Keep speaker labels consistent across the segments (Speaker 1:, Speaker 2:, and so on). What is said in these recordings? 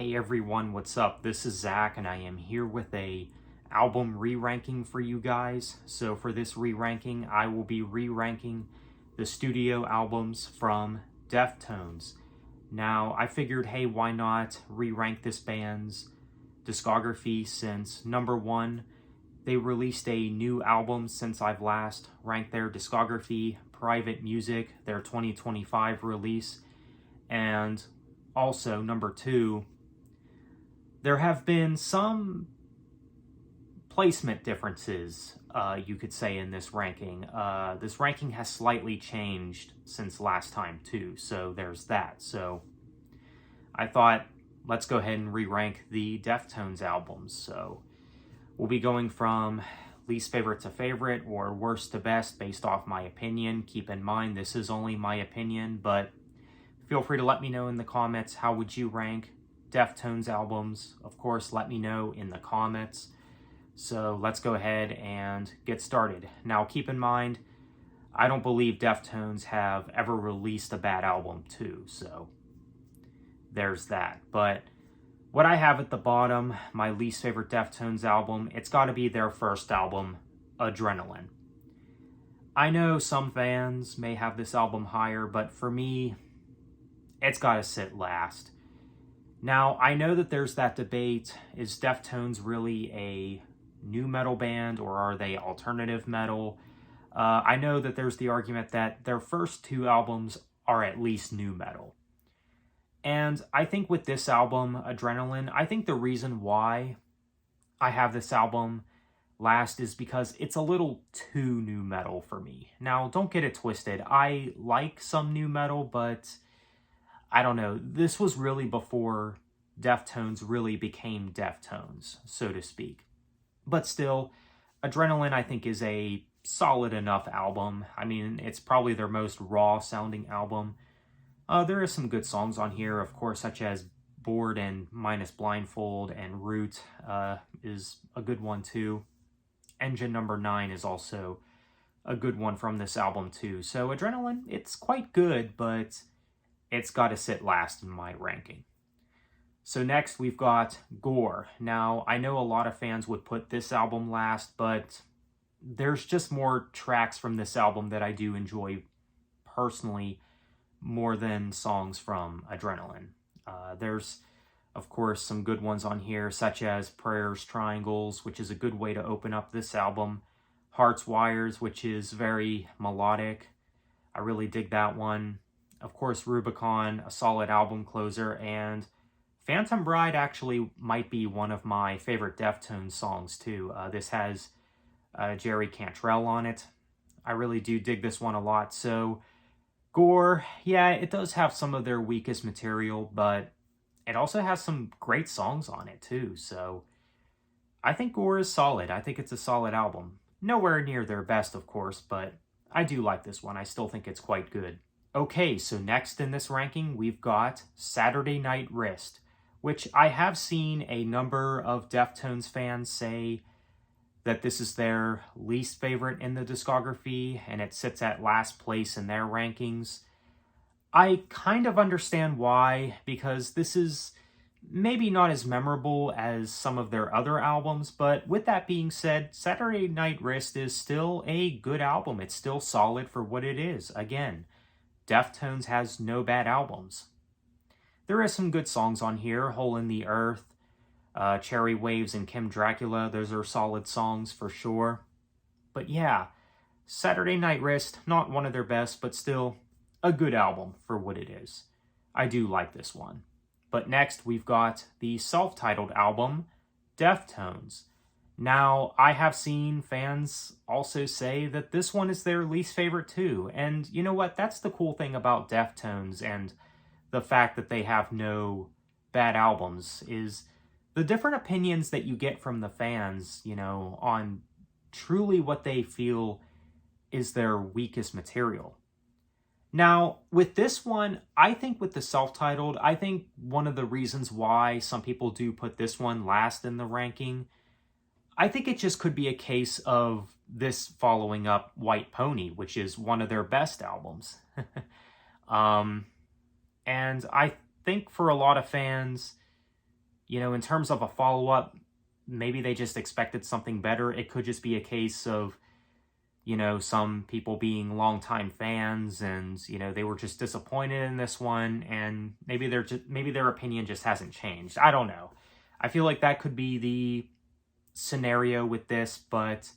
Speaker 1: Hey everyone, what's up? This is Zach and I am here with a album re-ranking for you guys. So for this re-ranking, I will be re-ranking the studio albums from Deftones. Now, I figured, hey, why not re-rank this band's discography since number one, they released a new album since I've last ranked their discography, Private Music, their 2025 release, and also number two, there have been some placement differences, you could say, in this ranking. This ranking has slightly changed since last time, too, so there's that. So I thought, let's go ahead and re-rank the Deftones albums. So we'll be going from least favorite to favorite, or worst to best, based off my opinion. Keep in mind, this is only my opinion, but feel free to let me know in the comments, how would you rank Deftones albums? Of course, let me know in the comments. So let's go ahead and get started. Now, keep in mind, I don't believe Deftones have ever released a bad album too, so there's that. But what I have at the bottom, my least favorite Deftones album, it's got to be their first album, Adrenaline. I know some fans may have this album higher, but for me, it's got to sit last. Now, I know that there's that debate, is Deftones really a nu metal band or are they alternative metal? I know that there's the argument that their first two albums are at least nu metal. And I think with this album, Adrenaline, I think the reason why I have this album last is because it's a little too nu metal for me. Now, don't get it twisted. I like some nu metal, but I don't know, this was really before Deftones really became Deftones, so to speak. But still, Adrenaline, I think, is a solid enough album. I mean, it's probably their most raw-sounding album. There are some good songs on here, of course, such as Bored and Minus Blindfold, and Root is a good one, too. Engine Number 9 is also a good one from this album, too. So Adrenaline, it's quite good, but it's got to sit last in my ranking. So next we've got Gore. Now, I know a lot of fans would put this album last, but there's just more tracks from this album that I do enjoy personally more than songs from Adrenaline. There's, of course, some good ones on here, such as Prayers, Triangles, which is a good way to open up this album. Hearts, Wires, which is very melodic. I really dig that one. Of course, Rubicon, a solid album closer, and Phantom Bride actually might be one of my favorite Deftones songs, too. This has Jerry Cantrell on it. I really do dig this one a lot. So, Gore, yeah, it does have some of their weakest material, but it also has some great songs on it, too. So, I think Gore is solid. I think it's a solid album. Nowhere near their best, of course, but I do like this one. I still think it's quite good. Okay, so next in this ranking, we've got Saturday Night Wrist, which I have seen a number of Deftones fans say that this is their least favorite in the discography, and it sits at last place in their rankings. I kind of understand why, because this is maybe not as memorable as some of their other albums, but with that being said, Saturday Night Wrist is still a good album. It's still solid for what it is. Again, Deftones has no bad albums. There are some good songs on here, Hole in the Earth, Cherry Waves, and Kim Dracula. Those are solid songs for sure. But yeah, Saturday Night Wrist, not one of their best, but still a good album for what it is. I do like this one. But next, we've got the self-titled album, Deftones. Now, I have seen fans also say that this one is their least favorite too. And you know what? That's the cool thing about Deftones and the fact that they have no bad albums, is the different opinions that you get from the fans, you know, on truly what they feel is their weakest material. Now, with this one, I think with the self-titled, I think one of the reasons why some people do put this one last in the ranking, I think it just could be a case of this following up White Pony, which is one of their best albums. And I think for a lot of fans, in terms of a follow-up, maybe they just expected something better. It could just be a case of, some people being longtime fans and, they were just disappointed in this one, and maybe their opinion just hasn't changed. I don't know. I feel like that could be the scenario with this, but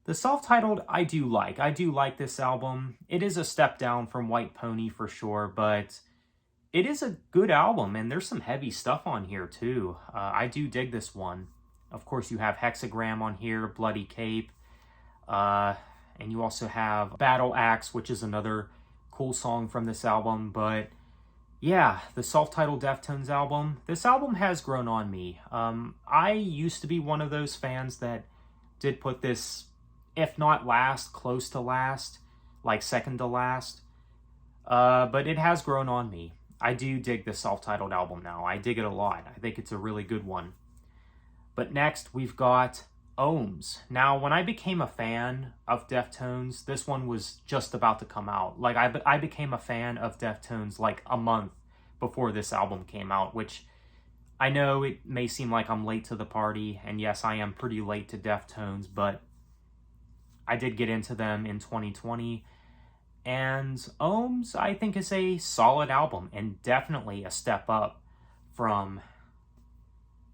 Speaker 1: the self-titled I do like. I do like this album. It is a step down from White Pony for sure, but it is a good album, and there's some heavy stuff on here too. I do dig this one. Of course, you have Hexagram on here, Bloody Cape, and you also have Battle Axe, which is another cool song from this album. But yeah, the self-titled Deftones album, this album has grown on me. I used to be one of those fans that did put this, if not last, close to last, like second to last. But it has grown on me. I do dig the self-titled album now. I dig it a lot. I think it's a really good one. But next, we've got Ohms. Now, when I became a fan of Deftones, this one was just about to come out. Like, I became a fan of Deftones like a month before this album came out, which I know it may seem like I'm late to the party, and yes, I am pretty late to Deftones, but I did get into them in 2020. And Ohms, I think, is a solid album and definitely a step up from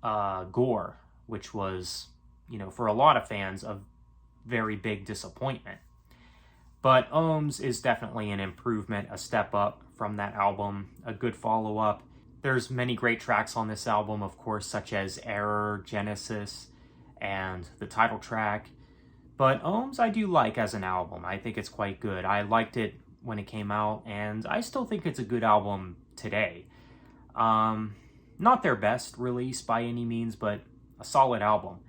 Speaker 1: Gore, which was, for a lot of fans, a very big disappointment. But Ohms is definitely an improvement, a step up from that album, a good follow-up. There's many great tracks on this album, of course, such as Error, Genesis, and the title track. But Ohms I do like as an album. I think it's quite good. I liked it when it came out, and I still think it's a good album today. Not their best release by any means, but a solid album.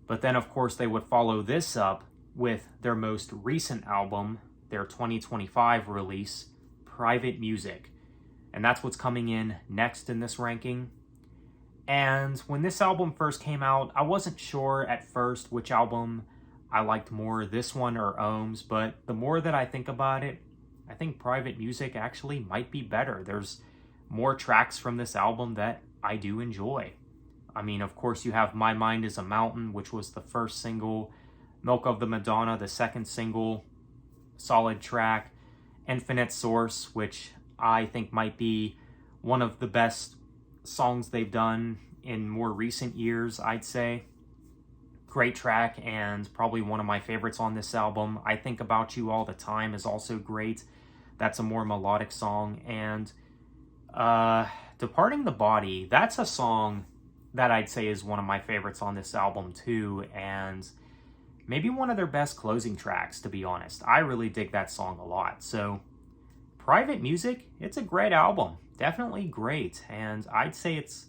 Speaker 1: But then, of course, they would follow this up with their most recent album, their 2025 release, Private Music. And that's what's coming in next in this ranking. And when this album first came out, I wasn't sure at first which album I liked more, this one or Ohms, but the more that I think about it, I think Private Music actually might be better. There's more tracks from this album that I do enjoy. I mean, of course, you have My Mind is a Mountain, which was the first single, Milk of the Madonna, the second single, solid track, Infinite Source, which I think might be one of the best songs they've done in more recent years, I'd say. Great track, and probably one of my favorites on this album. I Think About You All the Time is also great. That's a more melodic song. And Departing the Body, that's a song that I'd say is one of my favorites on this album too, and maybe one of their best closing tracks, to be honest. I really dig that song a lot. So Private Music, it's a great album. Definitely great. And I'd say it's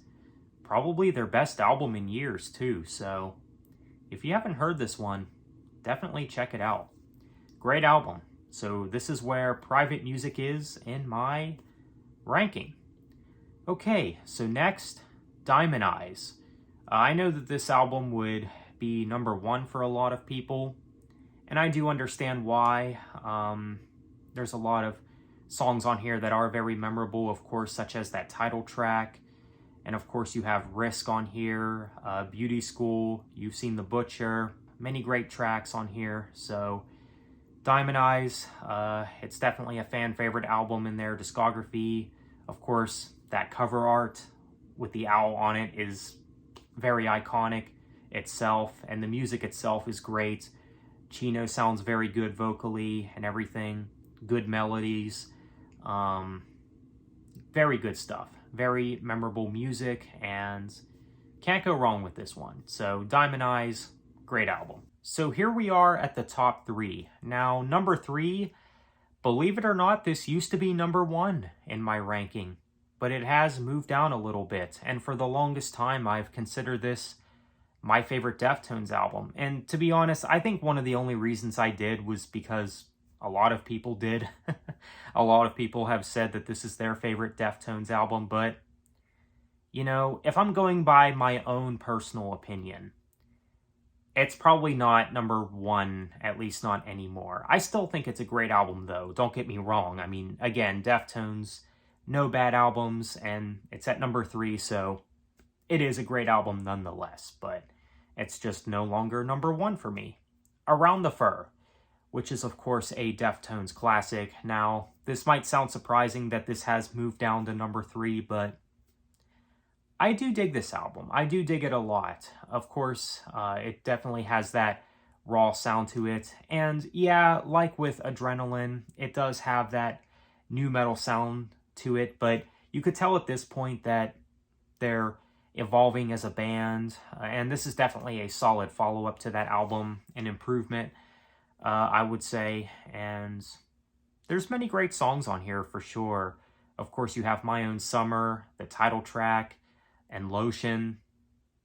Speaker 1: probably their best album in years too. So if you haven't heard this one, definitely check it out. Great album. So this is where Private Music is in my ranking. Okay, so next, Diamond Eyes. I know that this album would be number one for a lot of people, and I do understand why. There's a lot of songs on here that are very memorable, of course, such as that title track. And of course, you have Risk on here, Beauty School, You've Seen the Butcher, many great tracks on here. So Diamond Eyes, it's definitely a fan favorite album in their discography. Of course, that cover art with the owl on it is very iconic itself, and the music itself is great. Chino sounds very good vocally and everything. Good melodies. Very good stuff. Very memorable music, and can't go wrong with this one. So Diamond Eyes, great album. So here we are at the top three. Now, number three, believe it or not, this used to be number one in my ranking, but it has moved down a little bit. And for the longest time, I've considered this my favorite Deftones album. And to be honest, I think one of the only reasons I did was because a lot of people did. A lot of people have said that this is their favorite Deftones album, but, if I'm going by my own personal opinion, it's probably not number one, at least not anymore. I still think it's a great album, though. Don't get me wrong. I mean, again, Deftones, no bad albums, and it's at number three, so it is a great album nonetheless, but it's just no longer number one for me. Around the Fur, which is of course a Deftones classic. Now, this might sound surprising that this has moved down to number 3, but I do dig this album. I do dig it a lot. Of course, it definitely has that raw sound to it. And yeah, like with Adrenaline, it does have that nu metal sound to it, but you could tell at this point that they're evolving as a band, and this is definitely a solid follow-up to that album, an improvement, I would say. And there's many great songs on here for sure. Of course, you have My Own Summer, the title track, and Lotion.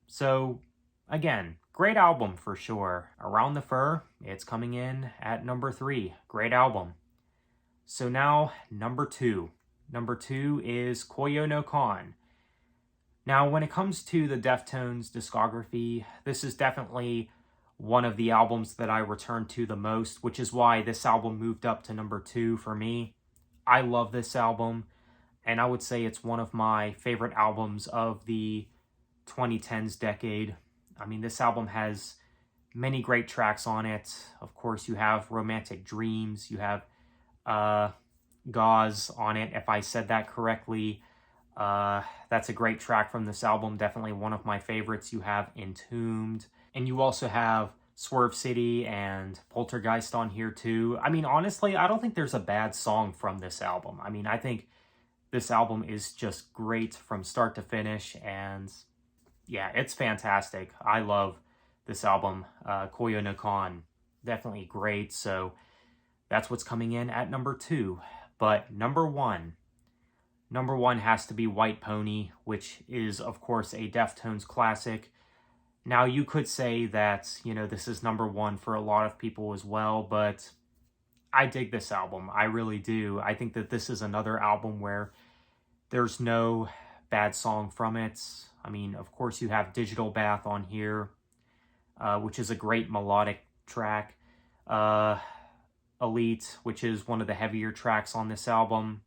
Speaker 1: So again, great album for sure. Around the Fur, it's coming in at number 3. Great album. So now, number 2. Number 2 is Koyo no Kan. Now, when it comes to the Deftones discography, this is definitely one of the albums that I return to the most, which is why this album moved up to number 2 for me. I love this album, and I would say it's one of my favorite albums of the 2010s decade. I mean, this album has many great tracks on it. Of course, you have Romantic Dreams, you have Gauze on it, if I said that correctly. That's a great track from this album, definitely one of my favorites. You have Entombed, and you also have Swerve City and Poltergeist on here too. I mean, honestly, I don't think there's a bad song from this album. I mean, I think this album is just great from start to finish, and yeah, it's fantastic. I love this album, Koyo no Kan. Definitely great, so that's what's coming in at number 2. But number 1 has to be White Pony, which is, of course, a Deftones classic. Now, you could say that, this is number 1 for a lot of people as well, but I dig this album. I really do. I think that this is another album where there's no bad song from it. I mean, of course, you have Digital Bath on here, which is a great melodic track. Elite, which is one of the heavier tracks on this album.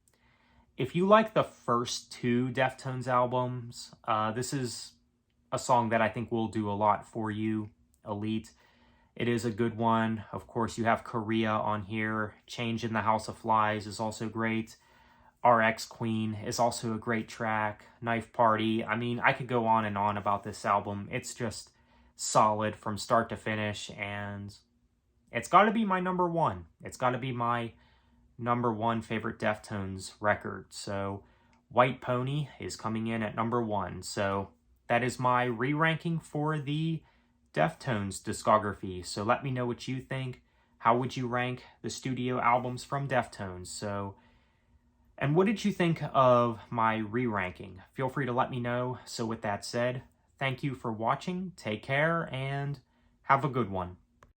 Speaker 1: If you like the first 2 Deftones albums, this is a song that I think will do a lot for you, Elite. It is a good one. Of course, you have Korea on here. Change in the House of Flies is also great. RX Queen is also a great track. Knife Party. I mean, I could go on and on about this album. It's just solid from start to finish, and it's got to be my number 1. It's got to be my number 1 favorite Deftones record. So White Pony is coming in at number 1. So that is my re-ranking for the Deftones discography. So let me know what you think. How would you rank the studio albums from Deftones? And what did you think of my re-ranking? Feel free to let me know. So with that said, thank you for watching. Take care and have a good one.